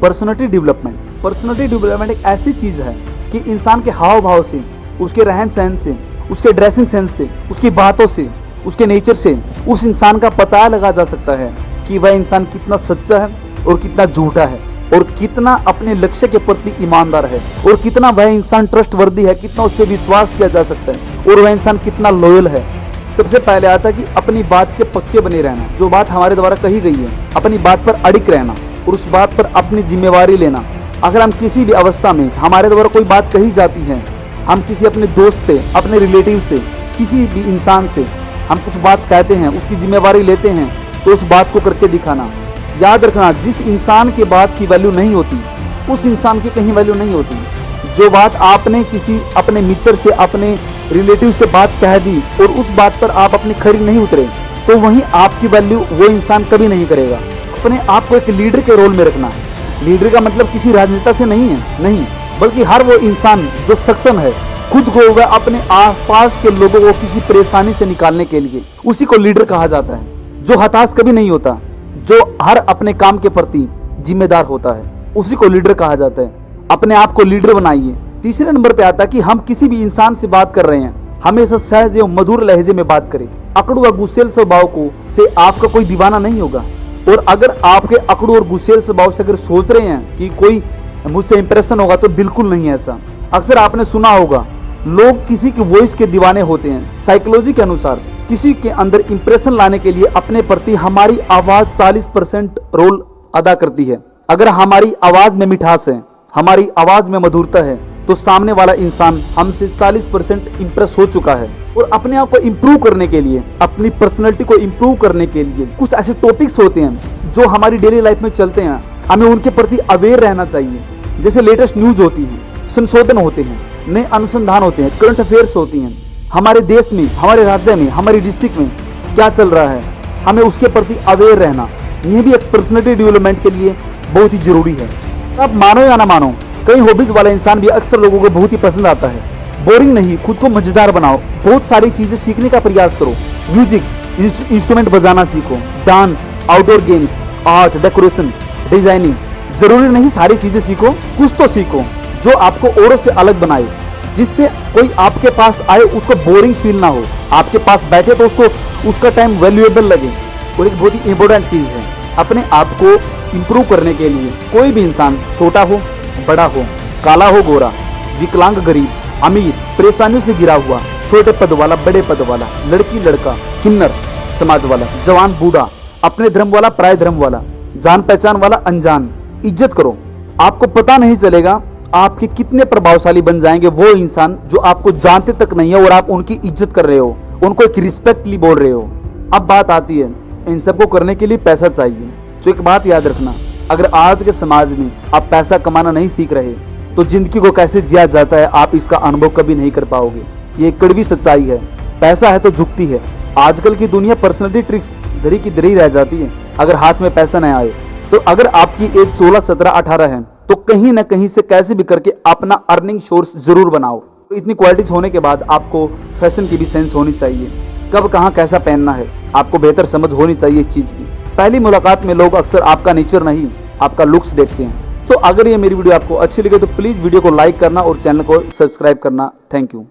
Personality development एक ऐसी चीज है कि इंसान के हाव भाव से, उसके रहन सहन से, उसके ड्रेसिंग सेंस से, उसकी बातों से, उसके नेचर से उस इंसान का पता लगा जा सकता है कि वह इंसान कितना सच्चा है और कितना झूठा है, और कितना अपने लक्ष्य के प्रति ईमानदार है, और कितना वह इंसान ट्रस्टवर्दी है, कितना उस पर विश्वास किया जा सकता है, और वह इंसान कितना लॉयल है। सबसे पहले आता है कि अपनी बात के पक्के बने रहना, जो बात हमारे द्वारा कही गई है अपनी बात पर अड़िग रहना और उस बात पर अपनी जिम्मेवारी लेना। अगर हम किसी भी अवस्था में हमारे द्वारा कोई बात कही जाती है, हम किसी अपने दोस्त से, अपने रिलेटिव से, किसी भी इंसान से हम कुछ बात कहते हैं, उसकी जिम्मेवारी लेते हैं, तो उस बात को करके दिखाना। याद रखना, जिस इंसान की बात की वैल्यू नहीं होती उस इंसान की कहीं वैल्यू नहीं होती। जो बात आपने किसी अपने मित्र से, अपने रिलेटिव से बात कह दी और उस बात पर आप अपनी खरी नहीं उतरे, तो वहीं आपकी वैल्यू वो इंसान कभी नहीं करेगा। अपने आप को एक लीडर के रोल में रखना है। लीडर का मतलब किसी राजनेता से नहीं है, नहीं, बल्कि हर वो इंसान जो सक्षम है खुद को वह अपने आसपास के लोगों को किसी परेशानी से निकालने के लिए, उसी को लीडर कहा जाता है। जो हताश कभी नहीं होता, जो हर अपने काम के प्रति जिम्मेदार होता है, उसी को लीडर कहा जाता है। अपने आप को लीडर बनाइए। तीसरे नंबर पे आता है कि हम किसी भी इंसान से बात कर रहे हैं, हमेशा सहज एवं मधुर लहजे में बात करें। अकड़ू व गुस्सेल स्वभाव को से आपका कोई दीवाना नहीं होगा, और अगर आपके अकड़ू और गुस्सेल स्वभाव से अगर सोच रहे हैं कि कोई मुझसे इंप्रेशन होगा, तो बिल्कुल नहीं ऐसा। अक्सर आपने सुना होगा, लोग किसी की वॉइस के दीवाने होते हैं। साइकोलॉजी के अनुसार किसी के अंदर इंप्रेशन लाने के लिए अपने प्रति हमारी आवाज 40% रोल अदा करती है। अगर हमारी आवाज में मिठास है, हमारी आवाज में मधुरता है, तो सामने वाला इंसान हमसे 40% इंप्रेस हो चुका है। और अपने आप को इम्प्रूव करने के लिए, अपनी पर्सनैलिटी को इम्प्रूव करने के लिए कुछ ऐसे टॉपिक्स होते हैं जो हमारी डेली लाइफ में चलते हैं, हमें उनके प्रति अवेयर रहना चाहिए। जैसे लेटेस्ट न्यूज होती है, संशोधन होते हैं, नए अनुसंधान होते हैं, करंट अफेयर्स होती हैं, हमारे देश में, हमारे राज्य में, हमारी डिस्ट्रिक्ट में क्या चल रहा है, हमें उसके प्रति अवेयर रहना, यह भी एक पर्सनैलिटी डेवलपमेंट के लिए बहुत ही जरूरी है। आप मानो या ना मानो, कई हॉबीज वाला इंसान भी अक्सर लोगों को बहुत ही पसंद आता है। बोरिंग नहीं, खुद को मजेदार बनाओ, बहुत सारी चीजें सीखने का प्रयास करो। म्यूजिक इंस्ट्रूमेंट बजाना सीखो, dance, outdoor games, art, decoration, designing. जरूरी नहीं सारी चीजें सीखो, कुछ तो सीखो जो आपको औरों से अलग बनाए, जिससे कोई आपके पास आए उसको बोरिंग फील ना हो, आपके पास बैठे तो उसको उसका टाइम वैल्यूएबल लगे। और एक बहुत ही इंपॉर्टेंट चीज है, अपने आप को इम्प्रूव करने के लिए कोई भी इंसान, छोटा हो बड़ा हो, काला हो गोरा, विकलांग गरीब, अमीर, परेशानियों से गिरा हुआ, छोटे पद वाला बड़े पद वाला, लड़की लड़का, किन्नर समाज वाला, जवान बूढ़ा, अपने धर्म वाला पराय धर्म वाला, जान पहचान वाला अनजान, इज्जत करो। आपको पता नहीं चलेगा आपके कितने प्रभावशाली बन जाएंगे वो इंसान जो आपको जानते तक नहीं है और आप उनकी इज्जत कर रहे हो, उनको एक रिस्पेक्टली बोल रहे हो। अब बात आती है, इन सबको करने के लिए पैसा चाहिए। तो एक बात याद रखना, अगर आज के समाज में आप पैसा कमाना नहीं सीख रहे, तो जिंदगी को कैसे जिया जाता है आप इसका अनुभव कभी नहीं कर पाओगे। ये कड़वी सच्चाई है। पैसा है तो झुकती है। आजकल की दुनिया पर्सनैलिटी ट्रिक्स धरी की धरी रह जाती है अगर हाथ में पैसा न आए। तो अगर आपकी एज 16, 17, 18 है, तो कहीं ना कहीं से कैसे भी करके अपना अर्निंग सोर्स जरूर बनाओ। तो इतनी क्वालिटीज होने के बाद आपको फैशन की भी सेंस होनी चाहिए, कब कहाँ कैसा पहनना है आपको बेहतर समझ होनी चाहिए इस चीज की। पहली मुलाकात में लोग अक्सर आपका नेचर नहीं, आपका लुक्स देखते हैं। तो अगर ये मेरी वीडियो आपको अच्छी लगे तो प्लीज वीडियो को लाइक करना और चैनल को सब्सक्राइब करना। Thank you.